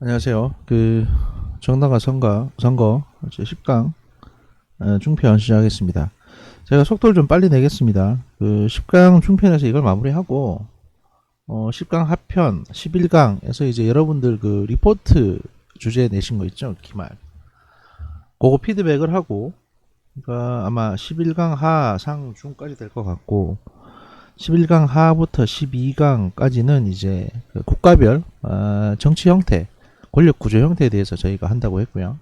안녕하세요. 정당화 선거 이제 10강 중편 시작하겠습니다. 제가 속도를 좀 빨리 내겠습니다. 10강 중편에서 이걸 마무리하고 10강 하편 11강에서 이제 여러분들 리포트 주제 내신 거 있죠? 기말. 그거 피드백을 하고 그러니까 아마 11강 하, 상, 중까지 될 것 같고 11강 하부터 12강까지는 이제 국가별 정치 형태 권력 구조 형태에 대해서 저희가 한다고 했고요.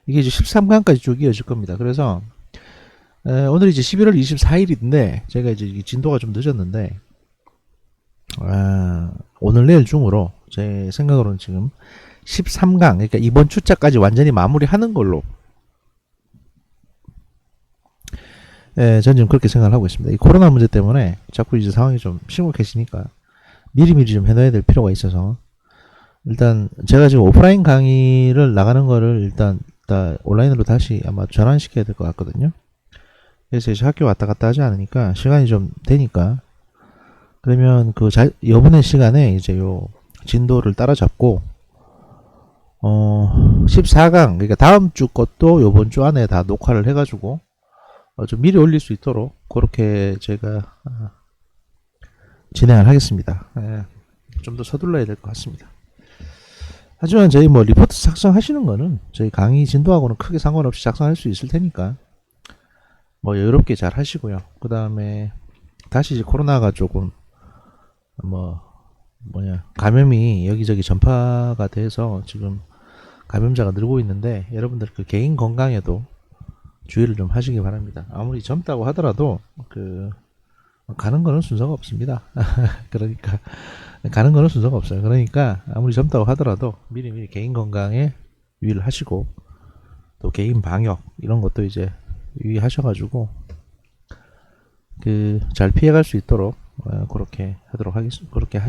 이게 이제 13강까지 쭉 이어질 겁니다. 그래서 오늘 이제 11월 24일인데 제가 이제 진도가 좀 늦었는데 오늘 내일 중으로 제 생각으로는 지금 13강 그러니까 이번 주차까지 완전히 마무리하는 걸로 저는 지금 그렇게 생각을 하고 있습니다. 이 코로나 문제 때문에 자꾸 이제 상황이 좀 심각해지니까 미리미리 좀 해놔야 될 필요가 있어서 일단 제가 지금 오프라인 강의를 나가는 거를 일단 온라인으로 다시 아마 전환시켜야 될 것 같거든요. 그래서 이제 학교 왔다 갔다 하지 않으니까 시간이 좀 되니까 그러면 여분의 시간에 이제 요 진도를 따라잡고 14강 그러니까 다음 주 것도 요번 주 안에 다 녹화를 해가지고 좀 미리 올릴 수 있도록 그렇게 제가 진행을 하겠습니다. 좀 더 서둘러야 될 것 같습니다. 하지만 저희 리포트 작성하시는 거는 저희 강의 진도하고는 크게 상관없이 작성할 수 있을 테니까 여유롭게 잘 하시고요. 그 다음에 다시 이제 코로나가 조금 감염이 여기저기 전파가 돼서 지금 감염자가 늘고 있는데 여러분들 개인 건강에도 주의를 좀 하시기 바랍니다. 아무리 젊다고 하더라도 가는 거는 순서가 없습니다. 그러니까 가는 거는 순서가 없어요. 그러니까 아무리 젊다고 하더라도 미리미리 개인 건강에 유의를 하시고 또 개인 방역 이런 것도 이제 유의하셔가지고 잘 피해갈 수 있도록 그렇게 하도록 하겠습니다. 그렇게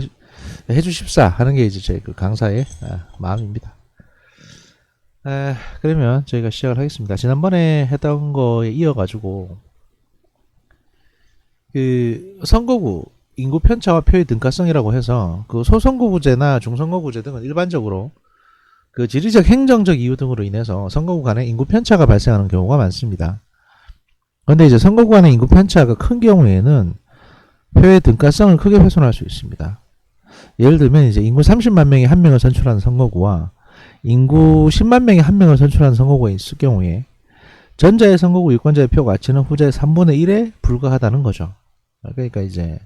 해주십사 하는 게 이제 제 강사의 마음입니다. 그러면 저희가 시작을 하겠습니다. 지난번에 했던 거에 이어가지고 선거구 인구 편차와 표의 등가성이라고 해서 소선거구제나 중선거구제 등은 일반적으로 지리적 행정적 이유 등으로 인해서 선거구 간의 인구 편차가 발생하는 경우가 많습니다. 그런데 이제 선거구 간의 인구 편차가 큰 경우에는 표의 등가성을 크게 훼손할 수 있습니다. 예를 들면 이제 인구 30만 명이 한 명을 선출하는 선거구와 인구 10만 명이 한 명을 선출하는 선거구가 있을 경우에 전자의 선거구 유권자의 표 가치는 후자의 3분의 1에 불과하다는 거죠. 그러니까 이제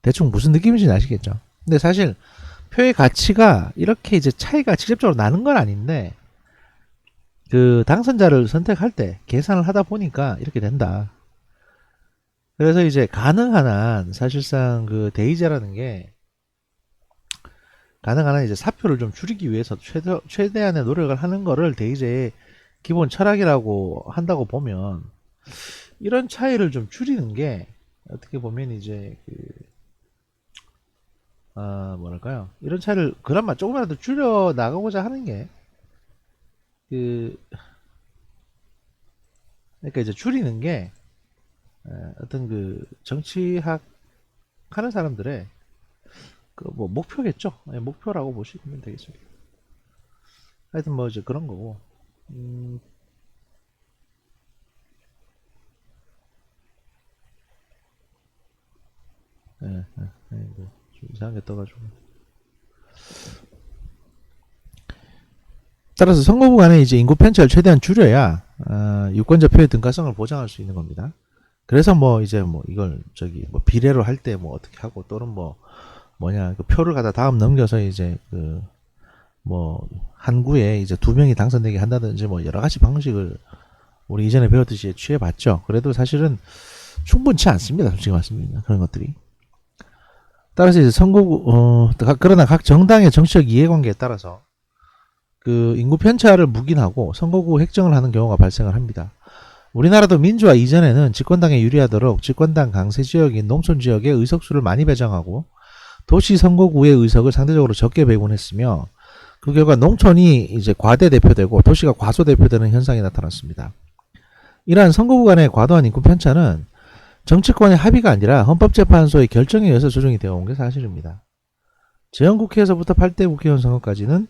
대충 무슨 느낌인지 아시겠죠? 근데 사실 표의 가치가 이렇게 이제 차이가 직접적으로 나는 건 아닌데 당선자를 선택할 때 계산을 하다 보니까 이렇게 된다. 그래서 이제 가능한 한 사실상 대의제라는 게 가능한 한 이제 사표를 좀 줄이기 위해서 최대한의 노력을 하는 거를 대의제의 기본 철학이라고 한다고 보면 이런 차이를 좀 줄이는 게 어떻게 보면 이제 뭐랄까요? 이런 차이를 그나마 조금이라도 줄여 나가고자 하는 게 그러니까 이제 줄이는 게 어떤 정치학 하는 사람들의 목표겠죠. 목표라고 보시면 되겠습니다. 하여튼 이제 그런 거고. 좀 이상하게 떠가지고. 따라서 선거구 간에 이제 인구 편차를 최대한 줄여야 유권자 표의 등가성을 보장할 수 있는 겁니다. 그래서 이걸 비례로 할 때 어떻게 하고 또는 표를 갖다 다음 넘겨서 이제 한 구에 이제 2명이 당선되게 한다든지 여러 가지 방식을 우리 이전에 배웠듯이 취해봤죠. 그래도 사실은 충분치 않습니다. 솔직히 말씀드리면 그런 것들이. 따라서 이제 선거구 그러나 각 정당의 정치적 이해관계에 따라서 인구 편차를 묵인하고 선거구 획정을 하는 경우가 발생을 합니다. 우리나라도 민주화 이전에는 집권당에 유리하도록 집권당 강세 지역인 농촌 지역에 의석수를 많이 배정하고 도시 선거구의 의석을 상대적으로 적게 배분했으며 그 결과 농촌이 이제 과대 대표되고 도시가 과소 대표되는 현상이 나타났습니다. 이러한 선거구 간의 과도한 인구 편차는 정치권의 합의가 아니라 헌법재판소의 결정에 의해서 조정이 되어 온 게 사실입니다. 재헌국회에서부터 8대 국회의원 선거까지는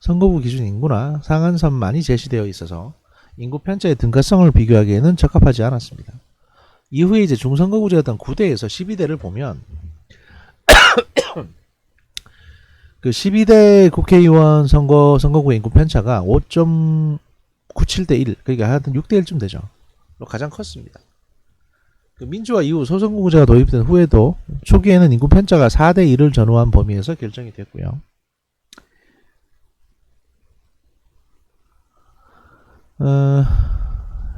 선거구 기준 인구나 상한선만이 제시되어 있어서 인구 편차의 등가성을 비교하기에는 적합하지 않았습니다. 이후에 이제 중선거구제였던 9대에서 12대를 보면 그 12대 국회의원 선거구의 인구 편차가 5.97대 1, 그러니까 하여튼 6대 1쯤 되죠. 가장 컸습니다. 그 민주화 이후 소선거구제가 도입된 후에도 초기에는 인구 편차가 4대 1을 전후한 범위에서 결정이 됐고요.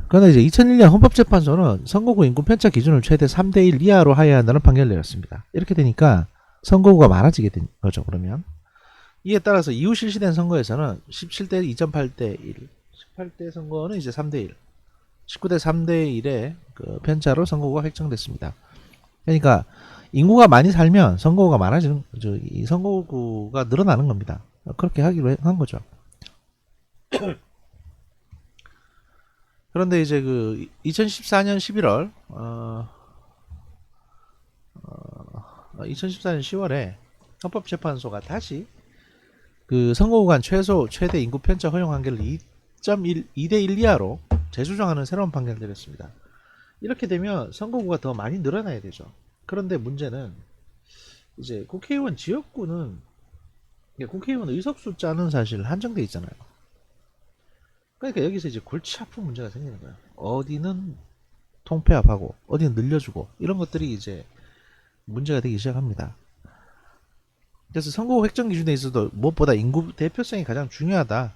그러나 이제 2001년 헌법재판소는 선거구 인구 편차 기준을 최대 3대 1 이하로 하여야 한다는 판결을 내렸습니다. 이렇게 되니까 선거구가 많아지게 된 거죠. 그러면 이에 따라서 이후 실시된 선거에서는 17대 2.8대 1, 18대 선거는 이제 3대 1, 19대 3대 1의 그 편차로 선거구가 획정됐습니다. 그러니까 인구가 많이 살면 선거구가 많아지는, 이 선거구가 늘어나는 겁니다. 그렇게 하기로 한 거죠. 그런데 이제 그 2014년 11월 2014년 10월에 헌법재판소가 다시 그 선거구 간 최대 인구 편차 허용 한계를 2대 1 이하로 재조정하는 새로운 판결을 내렸습니다. 이렇게 되면 선거구가 더 많이 늘어나야 되죠. 그런데 문제는 이제 국회의원 지역구는 국회의원 의석 숫자는 사실 한정돼 있잖아요. 그러니까 여기서 이제 골치 아픈 문제가 생기는 거예요. 어디는 통폐합하고 어디는 늘려주고 이런 것들이 이제 문제가 되기 시작합니다. 그래서 선거구 획정 기준에 있어도 무엇보다 인구 대표성이 가장 중요하다라는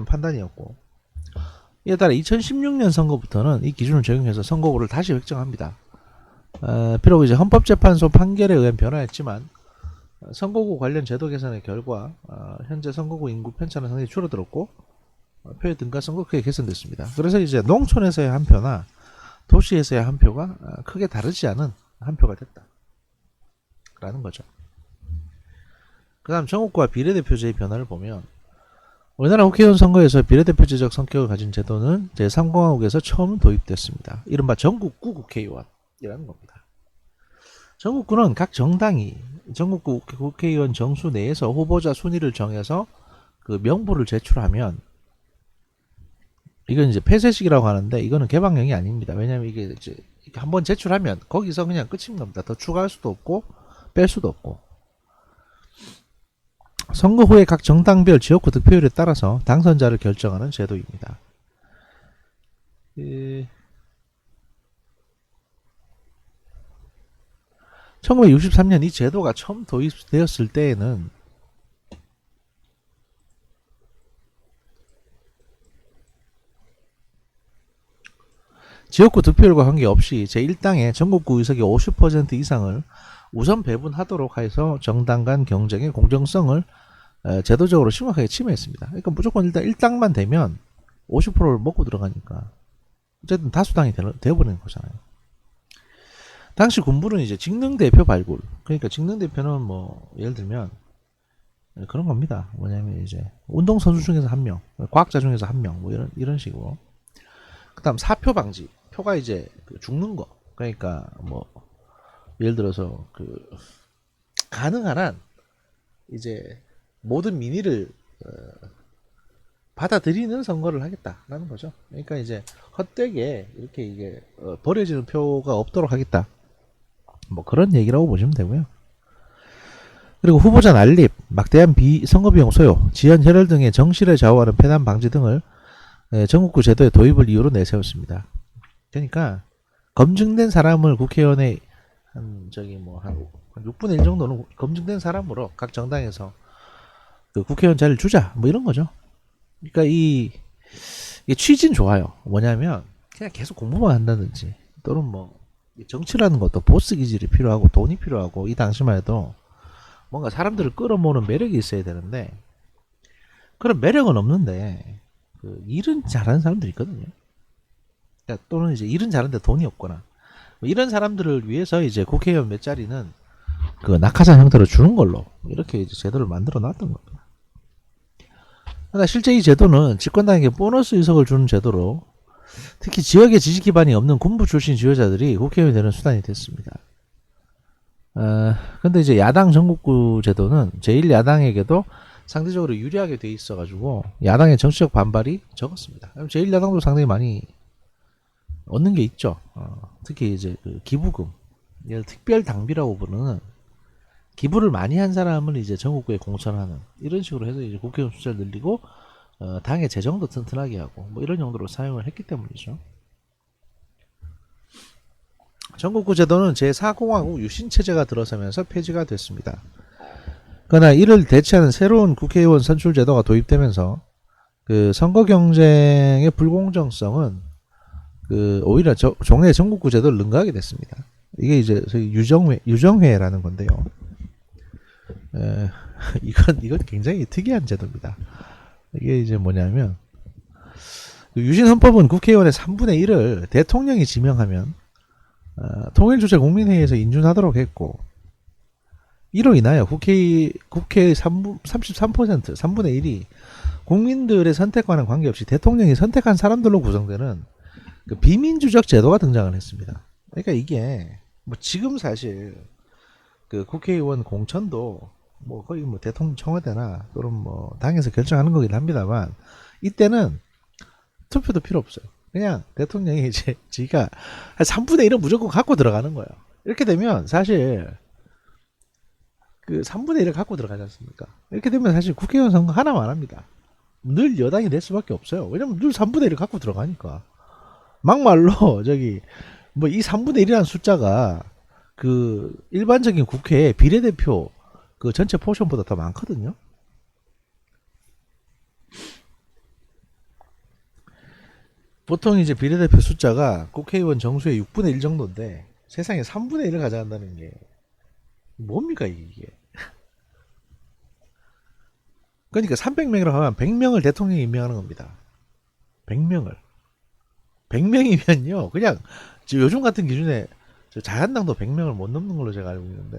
판단이었고, 이에 따라 2016년 선거부터는 이 기준을 적용해서 선거구를 다시 획정합니다. 비록 이제 헌법재판소 판결에 의한 변화였지만 선거구 관련 제도 개선의 결과 현재 선거구 인구 편차는 상당히 줄어들었고 표의 등가성도 크게 개선됐습니다. 그래서 이제 농촌에서의 한 표나 도시에서의 한 표가 크게 다르지 않은 한 표가 됐다 라는 거죠. 그 다음 전국구와 비례대표제의 변화를 보면 우리나라 국회의원 선거에서 비례대표제적 성격을 가진 제도는 제3공화국에서 처음 도입됐습니다. 이른바 전국구 국회의원이라는 겁니다. 전국구는 각 정당이 전국구 국회의원 정수 내에서 후보자 순위를 정해서 그 명부를 제출하면, 이건 이제 폐쇄식이라고 하는데 이거는 개방형이 아닙니다. 왜냐하면 이게 이제 한번 제출하면 거기서 그냥 끝인 겁니다. 더 추가할 수도 없고 뺄 수도 없고. 선거 후에 각 정당별 지역구 득표율에 따라서 당선자를 결정하는 제도입니다. 1963년 이 제도가 처음 도입되었을 때에는 지역구 득표율과 관계없이 제1당의 전국구 의석의 50% 이상을 우선 배분하도록 해서 정당 간 경쟁의 공정성을 제도적으로 심각하게 침해했습니다. 그러니까 무조건 일단 1당만 되면 50%를 먹고 들어가니까 어쨌든 다수당이 되어버리는 거잖아요. 당시 군부는 이제 직능대표 발굴, 그러니까 직능대표는 뭐 예를 들면 그런 겁니다. 뭐냐면 이제 운동선수 중에서 한 명, 과학자 중에서 한 명, 뭐 이런 식으로. 그 다음 사표 방지, 표가 이제 죽는 거, 그러니까 뭐 예를 들어서 그 가능한 한 이제 모든 민의를 받아들이는 선거를 하겠다라는 거죠. 그러니까 이제 헛되게 이렇게 이게 버려지는 표가 없도록 하겠다, 뭐 그런 얘기라고 보시면 되고요. 그리고 후보자 난립, 막대한 선거비용 소요, 지연 혈혈 등의 정실을 좌우하는 폐단 방지 등을 전국구 제도의 도입을 이유로 내세웠습니다. 그러니까 검증된 사람을 국회의원에 한 6분의 1 정도는 검증된 사람으로 각 정당에서 그 국회의원 자리를 주자, 뭐 이런 거죠. 그러니까 이게 취지는 좋아요. 뭐냐면 그냥 계속 공부만 한다든지, 또는 뭐 정치라는 것도 보스 기질이 필요하고 돈이 필요하고, 이 당시만 해도 뭔가 사람들을 끌어모으는 매력이 있어야 되는데 그런 매력은 없는데 그 일은 잘하는 사람들이 있거든요. 그러니까 또는 이제 일은 잘하는데 돈이 없거나 뭐 이런 사람들을 위해서 이제 국회의원 몇 자리는 그 낙하산 형태로 주는 걸로 이렇게 이제 제도를 만들어 놨던 겁니다. 그러나 실제 이 제도는 집권당에게 보너스 의석을 주는 제도로, 특히 지역의 지지 기반이 없는 군부 출신 지도자들이 국회의원이 되는 수단이 됐습니다. 근데 이제 야당 전국구 제도는 제1야당에게도 상대적으로 유리하게 돼 있어가지고 야당의 정치적 반발이 적었습니다. 제1야당도 상당히 많이 얻는 게 있죠. 특히 이제 그 기부금, 특별 당비라고 부르는 기부를 많이 한 사람을 이제 전국구에 공천하는 이런 식으로 해서 이제 국회의원 숫자를 늘리고 당의 재정도 튼튼하게 하고 뭐 이런 용도로 사용을 했기 때문이죠. 전국구 제도는 제4공화국 유신체제가 들어서면서 폐지가 됐습니다. 그러나 이를 대체하는 새로운 국회의원 선출 제도가 도입되면서 그 선거 경쟁의 불공정성은 그 오히려 종래 전국구 제도를 능가하게 됐습니다. 이게 이제 소위 유정회라는 건데요. 이건 굉장히 특이한 제도입니다. 이게 이제 뭐냐면 유신헌법은 국회의원의 3분의 1을 대통령이 지명하면 통일주체 국민회의에서 인준하도록 했고 이로 인하여 국회의 33%, 3분의 1이 국민들의 선택과는 관계없이 대통령이 선택한 사람들로 구성되는 그 비민주적 제도가 등장을 했습니다. 그러니까 이게 뭐 지금 사실 그 국회의원 공천도 뭐 거의 뭐 대통령 청와대나 또는 뭐 당에서 결정하는 거긴 합니다만 이때는 투표도 필요 없어요. 그냥 대통령이 이제 지가 한 3분의 1은 무조건 갖고 들어가는 거예요. 이렇게 되면 사실 그 3분의 1을 갖고 들어가지 않습니까? 이렇게 되면 사실 국회의원 선거 하나만 합니다. 늘 여당이 낼 수밖에 없어요. 왜냐면 늘 3분의 1을 갖고 들어가니까. 막말로 저기 뭐 이 3분의 1이라는 숫자가 그 일반적인 국회의 비례대표 그 전체 포션보다 더 많거든요. 보통 이제 비례대표 숫자가 국회의원 정수의 6분의 1 정도인데 세상에 3분의 1을 가져간다는 게 뭡니까 이게. 그러니까 300명이라고 하면 100명을 대통령이 임명하는 겁니다. 100명을. 100명이면요 그냥 요즘 같은 기준에 자한당도 100명을 못 넘는 걸로 제가 알고 있는데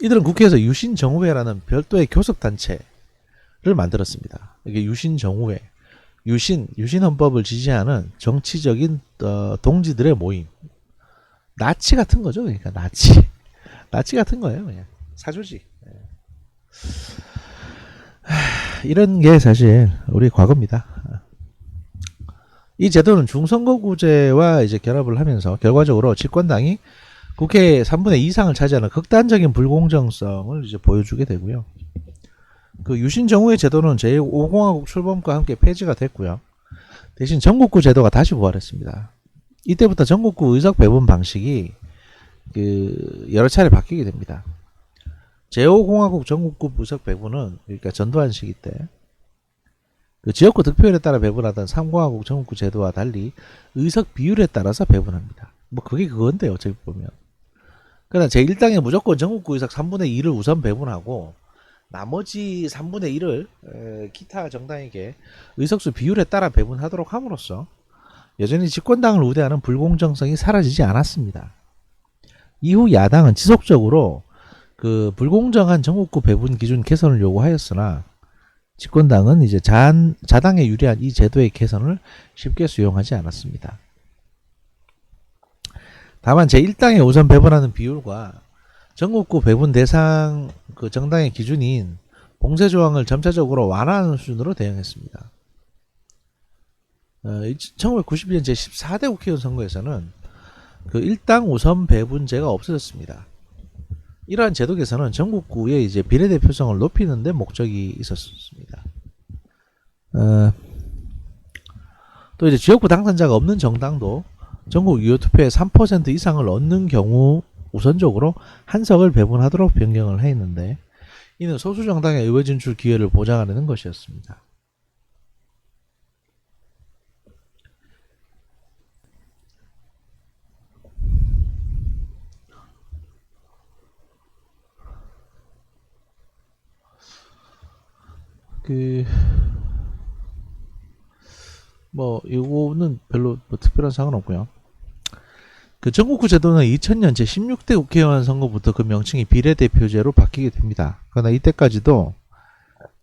이들은 국회에서 유신정우회라는 별도의 교섭단체를 만들었습니다. 이게 유신정우회, 유신헌법을 지지하는 정치적인 동지들의 모임. 나치 같은 거죠. 그러니까 나치 같은 거예요. 그냥 사조직. 이런 게 사실 우리 과거입니다. 이 제도는 중선거구제와 이제 결합을 하면서 결과적으로 집권당이 국회 3분의 2 이상을 차지하는 극단적인 불공정성을 이제 보여주게 되고요. 그 유신정우회 제도는 제5공화국 출범과 함께 폐지가 됐고요. 대신 전국구 제도가 다시 부활했습니다. 이때부터 전국구 의석 배분 방식이 그 여러 차례 바뀌게 됩니다. 제5공화국 전국구 의석 배분은 그러니까 전두환 시기 때 그 지역구 득표율에 따라 배분하던 3공화국 전국구 제도와 달리 의석 비율에 따라서 배분합니다. 뭐 그게 그건데요, 어차피 보면. 그러나 제1당에 무조건 전국구 의석 3분의 2를 우선 배분하고 나머지 3분의 1을 기타 정당에게 의석수 비율에 따라 배분하도록 함으로써 여전히 집권당을 우대하는 불공정성이 사라지지 않았습니다. 이후 야당은 지속적으로 그 불공정한 전국구 배분 기준 개선을 요구하였으나 집권당은 이제 자당에 유리한 이 제도의 개선을 쉽게 수용하지 않았습니다. 다만 제1당에 우선 배분하는 비율과 전국구 배분 대상 그 정당의 기준인 봉쇄 조항을 점차적으로 완화하는 수준으로 대응했습니다. 1992년 제14대 국회의원 선거에서는 그 1당 우선 배분제가 없어졌습니다. 이러한 제도 개선은 전국구의 이제 비례대표성을 높이는 데 목적이 있었습니다. 또 이제 지역구 당선자가 없는 정당도 전국 유효투표의 3% 이상을 얻는 경우 우선적으로 한 석을 배분하도록 변경을 했는데 이는 소수 정당의 의회 진출 기회를 보장하려는 것이었습니다. 이거는 별로 특별한 사항은 없고요. 그 전국구 제도는 2000년 제16대 국회의원 선거부터 그 명칭이 비례대표제로 바뀌게 됩니다. 그러나 이때까지도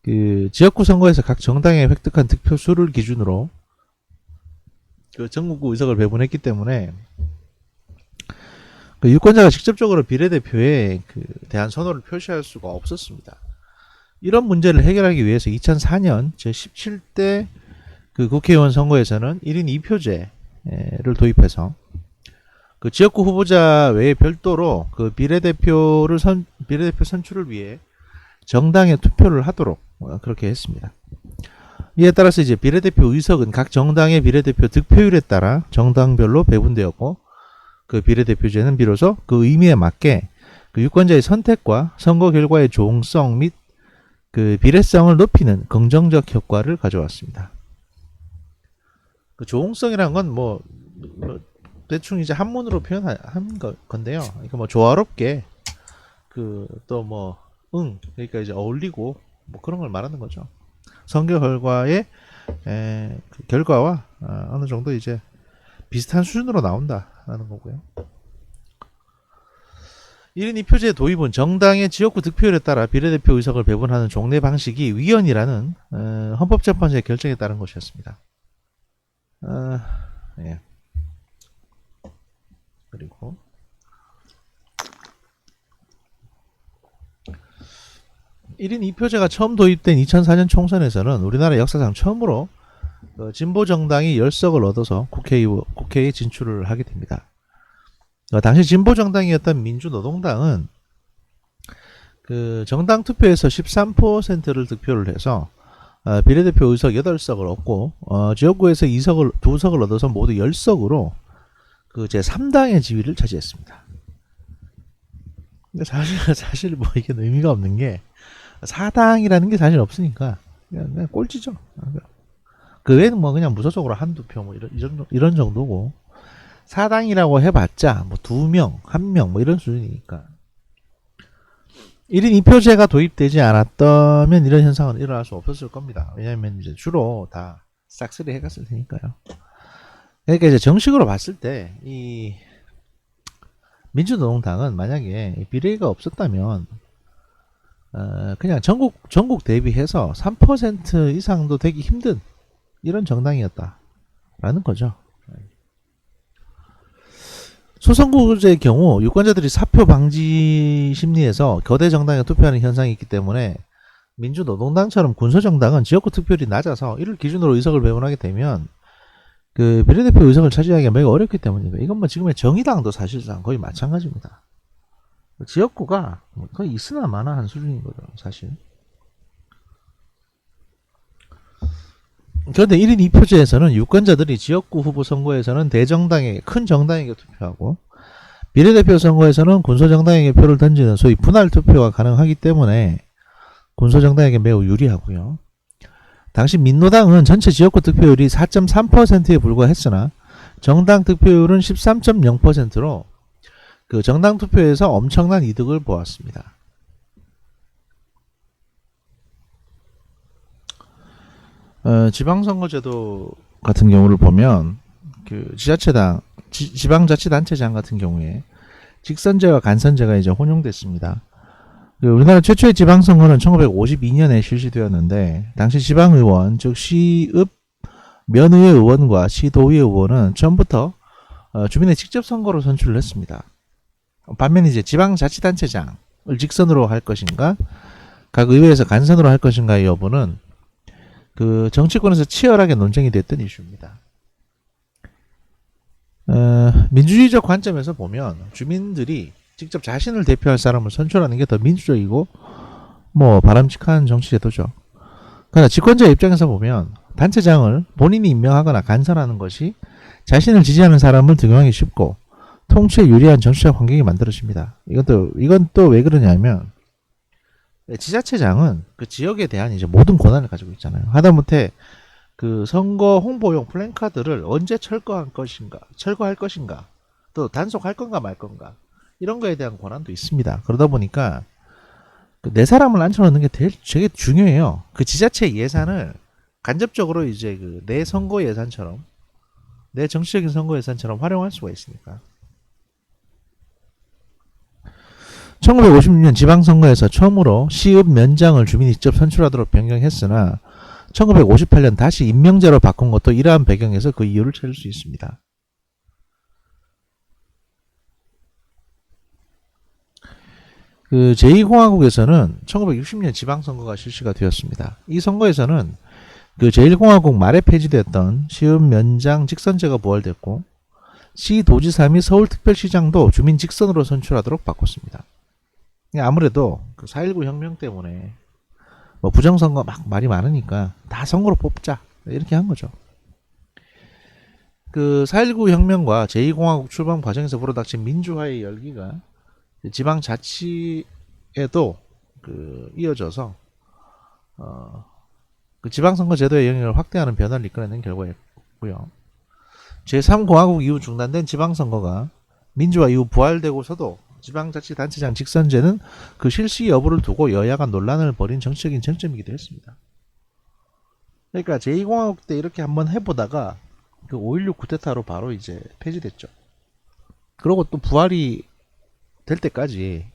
그 지역구 선거에서 각 정당에 획득한 득표수를 기준으로 그 전국구 의석을 배분했기 때문에 그 유권자가 직접적으로 비례대표에 그 대한 선호를 표시할 수가 없었습니다. 이런 문제를 해결하기 위해서 2004년 제17대 그 국회의원 선거에서는 1인 2표제를 도입해서 그 지역구 후보자 외에 별도로 그 비례대표 선출을 위해 정당에 투표를 하도록 그렇게 했습니다. 이에 따라서 이제 비례대표 의석은 각 정당의 비례대표 득표율에 따라 정당별로 배분되었고, 그 비례대표제는 비로소 그 의미에 맞게 그 유권자의 선택과 선거 결과의 조응성 및 그 비례성을 높이는 긍정적 효과를 가져왔습니다. 그 조응성이란 건 뭐 대충 이제 한문으로 표현한 건데요. 그러니까 뭐 조화롭게 그 또 뭐 그러니까 이제 어울리고 뭐 그런 걸 말하는 거죠. 선거 결과의 그 결과와 어느 정도 이제 비슷한 수준으로 나온다라는 거고요. 1인 2표제 도입은 정당의 지역구 득표율에 따라 비례대표 의석을 배분하는 종래 방식이 위헌이라는 헌법재판소의 결정에 따른 것이었습니다. 예. 그리고 (1인 2표제가) 처음 도입된 2004년 총선에서는 우리나라 역사상 처음으로 진보 정당이 10석을 얻어서 국회에 진출을 하게 됩니다. 당시 진보 정당이었던 민주노동당은 그 정당 투표에서 13%를 득표를 해서 비례대표 의석 8석을 얻고 지역구에서 2석을 얻어서 모두 10석으로 그 제3당의 지위를 차지했습니다. 근데 사실 뭐 이게 의미가 없는 게 사당이라는 게 사실 없으니까 그냥 꼴찌죠. 그 외에는 뭐 그냥 무소속으로 한두 표 뭐 이런 정도고, 사당이라고 해봤자 뭐 2명, 1명 뭐 이런 수준이니까. 1인 2표제가 도입되지 않았다면 이런 현상은 일어날 수 없었을 겁니다. 왜냐하면 이제 주로 다 싹쓸이 해갔을 테니까요. 그러니까 이제 정식으로 봤을 때 이 민주노동당은 만약에 비례가 없었다면 그냥 전국 대비해서 3% 이상도 되기 힘든 이런 정당이었다라는 거죠. 소선거제의 경우 유권자들이 사표 방지 심리에서 거대 정당에 투표하는 현상이 있기 때문에 민주노동당처럼 군소정당은 지역구 투표율이 낮아서 이를 기준으로 의석을 배분하게 되면 그 비례대표 의석을 차지하기가 매우 어렵기 때문입니다. 이건 뭐 지금의 정의당도 사실상 거의 마찬가지입니다. 지역구가 거의 있으나 마나한 수준인 거죠, 사실. 그런데 1인 2표제에서는 유권자들이 지역구 후보 선거에서는 대정당에게, 큰 정당에게 투표하고, 비례대표 선거에서는 군소정당에게 표를 던지는 소위 분할 투표가 가능하기 때문에 군소정당에게 매우 유리하고요. 당시 민노당은 전체 지역구 득표율이 4.3%에 불과했으나 정당 득표율은 13.0%로 그 정당 투표에서 엄청난 이득을 보았습니다. 지방선거제도 같은 경우를 보면 그 지자체당, 지방자치단체장 같은 경우에 직선제와 간선제가 이제 혼용됐습니다. 우리나라 최초의 지방선거는 1952년에 실시되었는데 당시 지방의원, 즉 시읍 면의회 의원과 시도의회 의원은 처음부터 주민의 직접 선거로 선출을 했습니다. 반면 이제 지방자치단체장을 직선으로 할 것인가, 각 의회에서 간선으로 할 것인가의 여부는 그 정치권에서 치열하게 논쟁이 됐던 이슈입니다. 민주주의적 관점에서 보면 주민들이 직접 자신을 대표할 사람을 선출하는 게 더 민주적이고 뭐 바람직한 정치 제도죠. 그러나 집권자 입장에서 보면 단체장을 본인이 임명하거나 간선하는 것이 자신을 지지하는 사람을 등용하기 쉽고 통치에 유리한 정치적 환경이 만들어집니다. 이건 또 왜 그러냐면 지자체장은 그 지역에 대한 이제 모든 권한을 가지고 있잖아요. 하다못해 그 선거 홍보용 플랜카드를 언제 철거할 것인가, 또 단속할 건가 말 건가, 이런 거에 대한 권한도 있습니다. 그러다 보니까 내 사람을 앉혀놓는 게 되게 중요해요. 그 지자체 예산을 간접적으로 이제 그 내 선거 예산처럼, 내 정치적인 선거 예산처럼 활용할 수가 있으니까. 1956년 지방선거에서 처음으로 시읍 면장을 주민이 직접 선출하도록 변경했으나 1958년 다시 임명제로 바꾼 것도 이러한 배경에서 그 이유를 찾을 수 있습니다. 그 제2공화국에서는 1960년 지방선거가 실시가 되었습니다. 이 선거에서는 그 제1공화국 말에 폐지되었던 시흥 면장 직선제가 부활됐고 시도지사 및 서울특별시장도 주민 직선으로 선출하도록 바꿨습니다. 아무래도 그 4.19 혁명 때문에 뭐 부정선거 막 말이 많으니까 다 선거로 뽑자 이렇게 한 거죠. 그 4.19 혁명과 제2공화국 출범 과정에서 불어닥친 민주화의 열기가 지방자치에도 그 이어져서 그 지방선거 제도의 영향을 확대하는 변화를 이끌어낸 결과였고요. 제3공화국 이후 중단된 지방선거가 민주화 이후 부활되고서도 지방자치단체장 직선제는 그 실시 여부를 두고 여야가 논란을 벌인 정치적인 쟁점이기도 했습니다. 그러니까 제2공화국 때 이렇게 한번 해보다가 그 5.16 쿠데타로 바로 이제 폐지됐죠. 그러고 또 부활이 될 때까지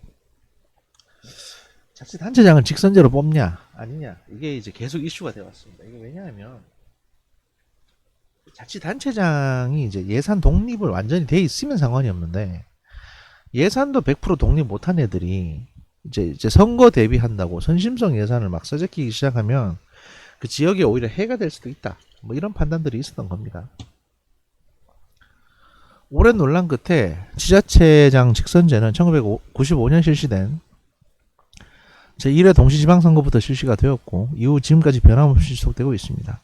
자치단체장을 직선제로 뽑냐 아니냐 이게 이제 계속 이슈가 되어 왔습니다. 이게 왜냐하면 자치단체장이 이제 예산 독립을 완전히 돼 있으면 상관이 없는데 예산도 100% 독립 못한 애들이 이제 선거 대비한다고 선심성 예산을 막 써제끼기 시작하면 그 지역에 오히려 해가 될 수도 있다. 뭐 이런 판단들이 있었던 겁니다. 오랜 논란 끝에 지자체장 직선제는 1995년 실시된 제1회 동시지방선거부터 실시가 되었고 이후 지금까지 변함없이 지속되고 있습니다.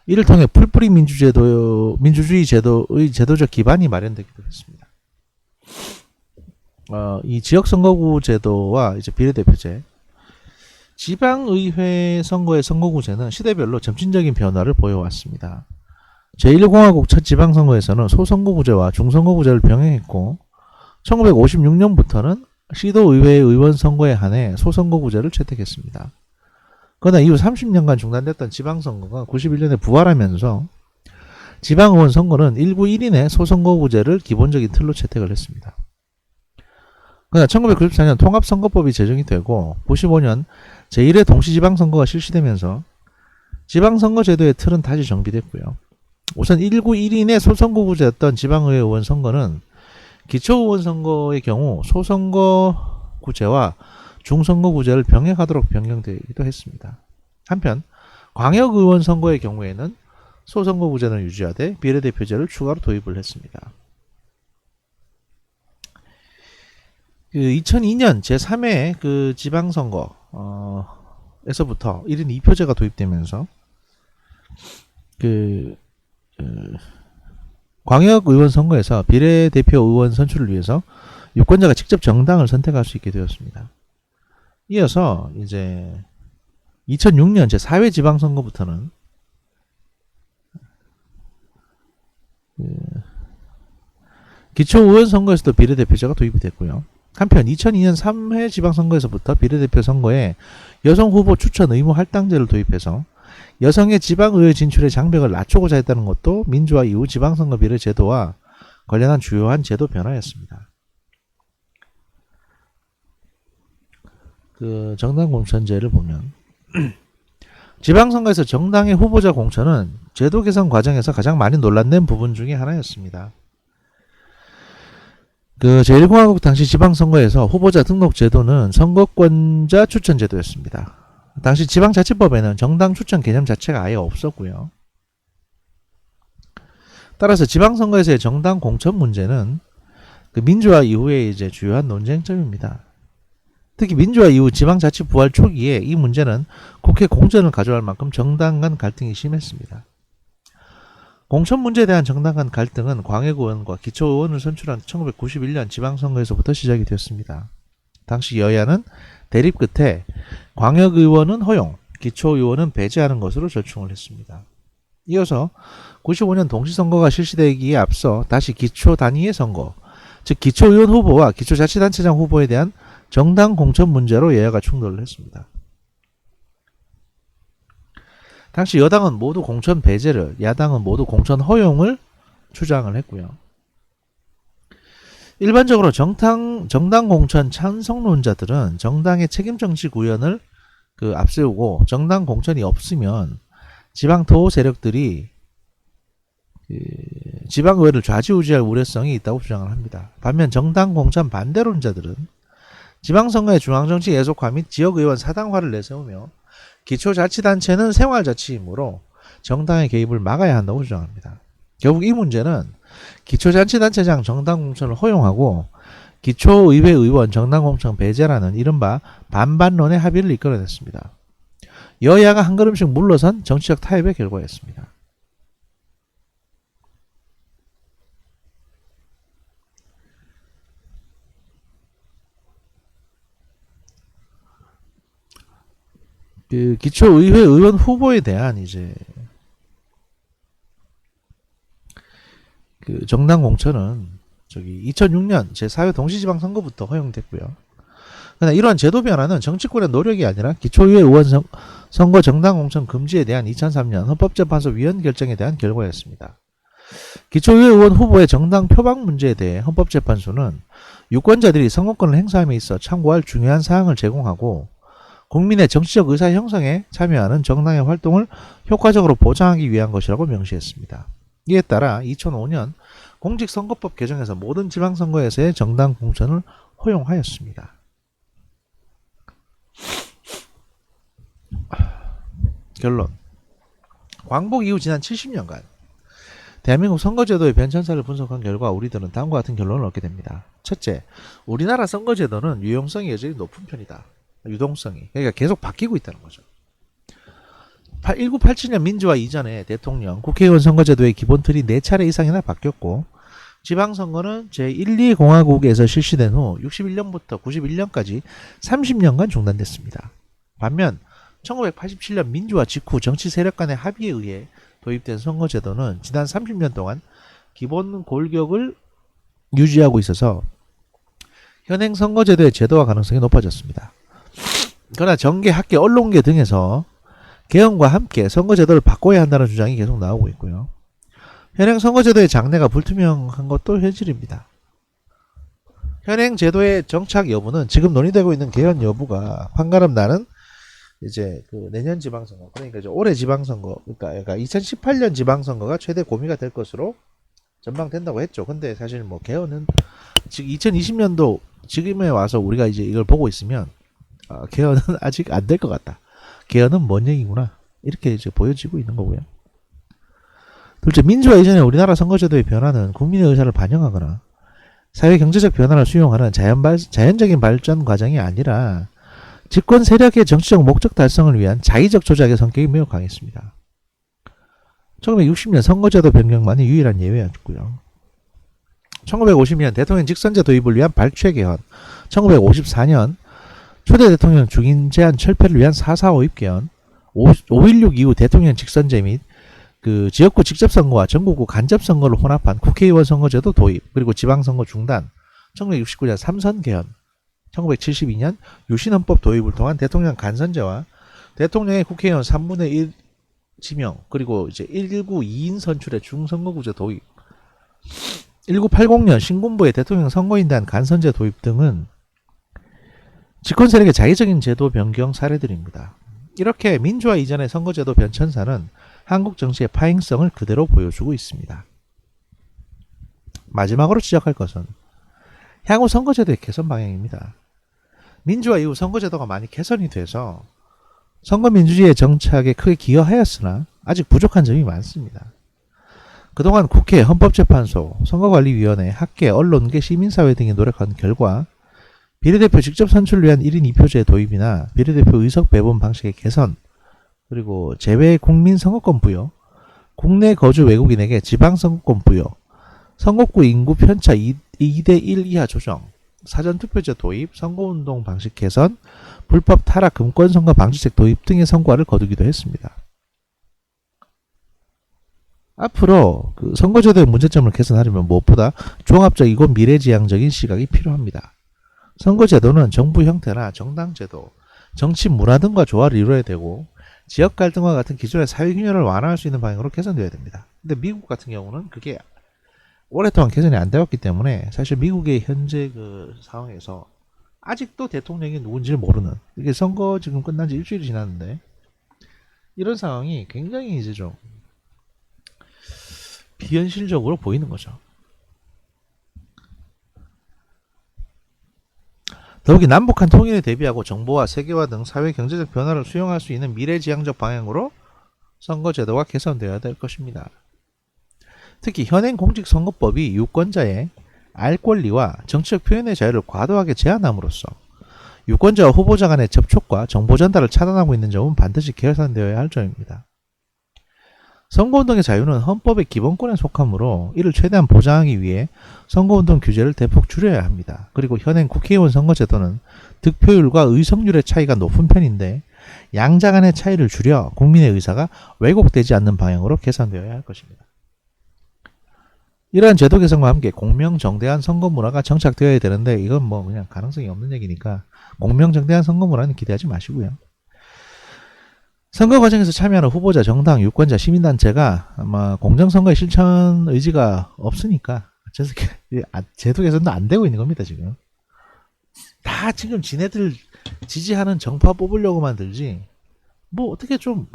이를 통해 풀뿌리 민주주의 제도의 제도적 기반이 마련되기도 했습니다. 이 지역선거구 제도와 이제 비례대표제, 지방의회 선거의 선거구제는 시대별로 점진적인 변화를 보여왔습니다. 제1공화국 첫 지방선거에서는 소선거구제와 중선거구제를 병행했고 1956년부터는 시도의회 의원 선거에 한해 소선거구제를 채택했습니다. 그러나 이후 30년간 중단됐던 지방선거가 91년에 부활하면서 지방의원 선거는 일부 1인의 소선거구제를 기본적인 틀로 채택을 했습니다. 그러나 1994년 통합선거법이 제정이 되고 95년 제1회 동시지방선거가 실시되면서 지방선거 제도의 틀은 다시 정비됐고요. 우선 1구 1인의 소선거구제였던 지방의회 의원 선거는 기초의원 선거의 경우 소선거구제와 중선거구제를 병행하도록 변경되기도 했습니다. 한편 광역의원 선거의 경우에는 소선거구제는 유지하되 비례대표제를 추가로 도입을 했습니다. 2002년 제3회 그 지방선거 에서부터 1인 2표제가 도입되면서 광역의원 선거에서 비례대표 의원 선출을 위해서 유권자가 직접 정당을 선택할 수 있게 되었습니다. 이어서 이제 2006년 제4회 지방선거부터는 기초의원 선거에서도 비례대표제가 도입이 됐고요. 한편 2002년 3회 지방선거에서부터 비례대표 선거에 여성 후보 추천 의무 할당제를 도입해서 여성의 지방의회 진출의 장벽을 낮추고자 했다는 것도 민주화 이후 지방선거 비례 제도와 관련한 주요한 제도 변화였습니다. 그 정당 공천제를 보면 지방선거에서 정당의 후보자 공천은 제도 개선 과정에서 가장 많이 논란된 부분 중에 하나였습니다. 그 제1공화국 당시 지방선거에서 후보자 등록 제도는 선거권자 추천 제도였습니다. 당시 지방자치법에는 정당 추천 개념 자체가 아예 없었고요. 따라서 지방선거에서의 정당 공천 문제는 그 민주화 이후에 이제 주요한 논쟁점입니다. 특히 민주화 이후 지방자치 부활 초기에 이 문제는 국회 공천을 가져갈 만큼 정당 간 갈등이 심했습니다. 공천 문제에 대한 정당 간 갈등은 광역의원과 기초의원을 선출한 1991년 지방선거에서부터 시작이 되었습니다. 당시 여야는 대립 끝에 광역의원은 허용, 기초의원은 배제하는 것으로 절충을 했습니다. 이어서 95년 동시선거가 실시되기에 앞서 다시 기초 단위의 선거, 즉 기초의원 후보와 기초자치단체장 후보에 대한 정당 공천 문제로 여야가 충돌을 했습니다. 당시 여당은 모두 공천 배제를, 야당은 모두 공천 허용을 주장을 했고요. 일반적으로 정당 공천 찬성론자들은 정당의 책임정치 구현을 앞세우고 정당 공천이 없으면 지방토 세력들이 지방의회를 좌지우지할 우려성이 있다고 주장을 합니다. 반면 정당 공천 반대론자들은 지방선거의 중앙정치 예속화 및 지역의원 사당화를 내세우며 기초자치단체는 생활자치이므로 정당의 개입을 막아야 한다고 주장합니다. 결국 이 문제는 기초자치단체장 정당공천을 허용하고 기초의회 의원 정당공천 배제라는 이른바 반반론의 합의를 이끌어냈습니다. 여야가 한 걸음씩 물러선 정치적 타협의 결과였습니다. 그 기초의회 의원 후보에 대한 이제 그 정당 공천은 저기 2006년 제4회 동시지방선거부터 허용됐고요. 그러나 이러한 제도 변화는 정치권의 노력이 아니라 기초의회 의원 선거 정당 공천 금지에 대한 2003년 헌법재판소 위원 결정에 대한 결과였습니다. 기초의회 의원 후보의 정당 표방 문제에 대해 헌법재판소는 유권자들이 선거권을 행사함에 있어 참고할 중요한 사항을 제공하고 국민의 정치적 의사 형성에 참여하는 정당의 활동을 효과적으로 보장하기 위한 것이라고 명시했습니다. 이에 따라 2005년 공직선거법 개정에서 모든 지방선거에서의 정당 공천을 허용하였습니다. 결론. 광복 이후 지난 70년간 대한민국 선거제도의 변천사를 분석한 결과 우리들은 다음과 같은 결론을 얻게 됩니다. 첫째, 우리나라 선거제도는 유용성이 여전히 높은 편이다. 유동성이. 그러니까 계속 바뀌고 있다는 거죠. 1987년 민주화 이전에 대통령, 국회의원 선거제도의 기본 틀이 4차례 이상이나 바뀌었고 지방선거는 제1, 2공화국에서 실시된 후 61년부터 91년까지 30년간 중단됐습니다. 반면 1987년 민주화 직후 정치 세력 간의 합의에 의해 도입된 선거제도는 지난 30년 동안 기본 골격을 유지하고 있어서 현행 선거제도의 제도화 가능성이 높아졌습니다. 그러나 정계, 학계, 언론계 등에서 개헌과 함께 선거제도를 바꿔야 한다는 주장이 계속 나오고 있고요. 현행 선거제도의 장래가 불투명한 것도 현실입니다. 현행 제도의 정착 여부는 지금 논의되고 있는 개헌 여부가 판가름 나는 이제 그 내년 지방선거, 그러니까 이제 올해 지방선거, 그러니까 2018년 지방선거가 최대 고미가 될 것으로 전망된다고 했죠. 근데 사실 뭐 개헌은 지금 2020년도 지금에 와서 우리가 이제 이걸 보고 있으면 개헌은 아직 안 될 것 같다. 개헌은 먼 얘기구나. 이렇게 이제 보여지고 있는 거고요. 둘째, 민주화 이전에 우리나라 선거제도의 변화는 국민의 의사를 반영하거나 사회 경제적 변화를 수용하는 자연적인 발전 과정이 아니라 집권 세력의 정치적 목적 달성을 위한 자의적 조작의 성격이 매우 강했습니다. 1960년 선거제도 변경만이 유일한 예외였고요. 1950년 대통령 직선제 도입을 위한 발췌 개헌, 1954년 초대 대통령 중인 제한 철폐를 위한 4.4.5입 개헌, 5.16 이후 대통령 직선제 및 그 지역구 직접선거와 전국구 간접선거를 혼합한 국회의원 선거제도 도입, 그리고 지방선거 중단, 1969년 삼선 개헌, 1972년 유신헌법 도입을 통한 대통령 간선제와 대통령의 국회의원 3분의 1 지명, 그리고 이제 119 2인 선출의 중선거구제 도입, 1980년 신군부의 대통령 선거인단 간선제 도입 등은 집권 세력의 자의적인 제도 변경 사례들입니다. 이렇게 민주화 이전의 선거제도 변천사는 한국 정치의 파행성을 그대로 보여주고 있습니다. 마지막으로 지적할 것은 향후 선거제도의 개선 방향입니다. 민주화 이후 선거제도가 많이 개선이 돼서 선거민주주의의 정착에 크게 기여하였으나 아직 부족한 점이 많습니다. 그동안 국회, 헌법재판소, 선거관리위원회, 학계, 언론계, 시민사회 등이 노력한 결과 비례대표 직접 선출을 위한 1인 2표제 도입이나 비례대표 의석 배분 방식의 개선, 그리고 제외 국민 선거권 부여, 국내 거주 외국인에게 지방선거권 부여, 선거구 인구 편차 2대1 이하 조정, 사전투표제 도입, 선거운동 방식 개선, 불법 타락 금권선거 방지책 도입 등의 성과를 거두기도 했습니다. 앞으로 그 선거제도의 문제점을 개선하려면 무엇보다 종합적이고 미래지향적인 시각이 필요합니다. 선거제도는 정부 형태나 정당제도, 정치 문화 등과 조화를 이루어야 되고 지역 갈등과 같은 기존의 사회균열을 완화할 수 있는 방향으로 개선되어야 됩니다. 근데 미국 같은 경우는 그게 오랫동안 개선이 안 되었기 때문에 사실 미국의 현재 그 상황에서 아직도 대통령이 누군지를 모르는, 이게 선거 지금 끝난 지 일주일이 지났는데 이런 상황이 굉장히 이제 좀 비현실적으로 보이는 거죠. 더욱이 남북한 통일에 대비하고 정보화, 세계화 등 사회 경제적 변화를 수용할 수 있는 미래지향적 방향으로 선거제도가 개선되어야 될 것입니다. 특히 현행 공직선거법이 유권자의 알 권리와 정치적 표현의 자유를 과도하게 제한함으로써 유권자와 후보자 간의 접촉과 정보 전달을 차단하고 있는 점은 반드시 개선되어야 할 점입니다. 선거운동의 자유는 헌법의 기본권에 속하므로 이를 최대한 보장하기 위해 선거운동 규제를 대폭 줄여야 합니다. 그리고 현행 국회의원 선거제도는 득표율과 의석률의 차이가 높은 편인데 양자 간의 차이를 줄여 국민의 의사가 왜곡되지 않는 방향으로 개선되어야 할 것입니다. 이러한 제도 개선과 함께 공명정대한 선거 문화가 정착되어야 되는데 이건 뭐 그냥 가능성이 없는 얘기니까 공명정대한 선거 문화는 기대하지 마시고요. 선거 과정에서 참여하는 후보자, 정당, 유권자, 시민단체가 아마 공정선거의 실천 의지가 없으니까 제도 개선도 안 되고 있는 겁니다. 지금 다 지금 지네들 지지하는 정파 뽑으려고만 들지 뭐 어떻게 좀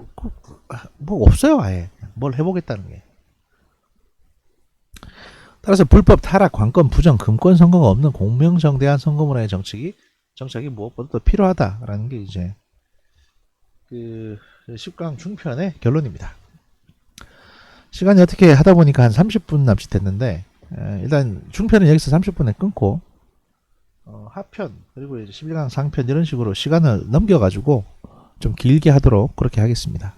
뭐 없어요. 아예 뭘 해보겠다는 게. 따라서 불법, 타락, 관건, 부정, 금권 선거가 없는 공명정대한 선거 문화의 정착이 무엇보다 더 필요하다라는 게 이제 그 10강 중편의 결론입니다. 시간이 어떻게 하다 보니까 한 30분 남짓 됐는데 일단 중편은 여기서 30분에 끊고 하편 그리고 이제 11강 상편 이런 식으로 시간을 넘겨가지고 좀 길게 하도록 그렇게 하겠습니다.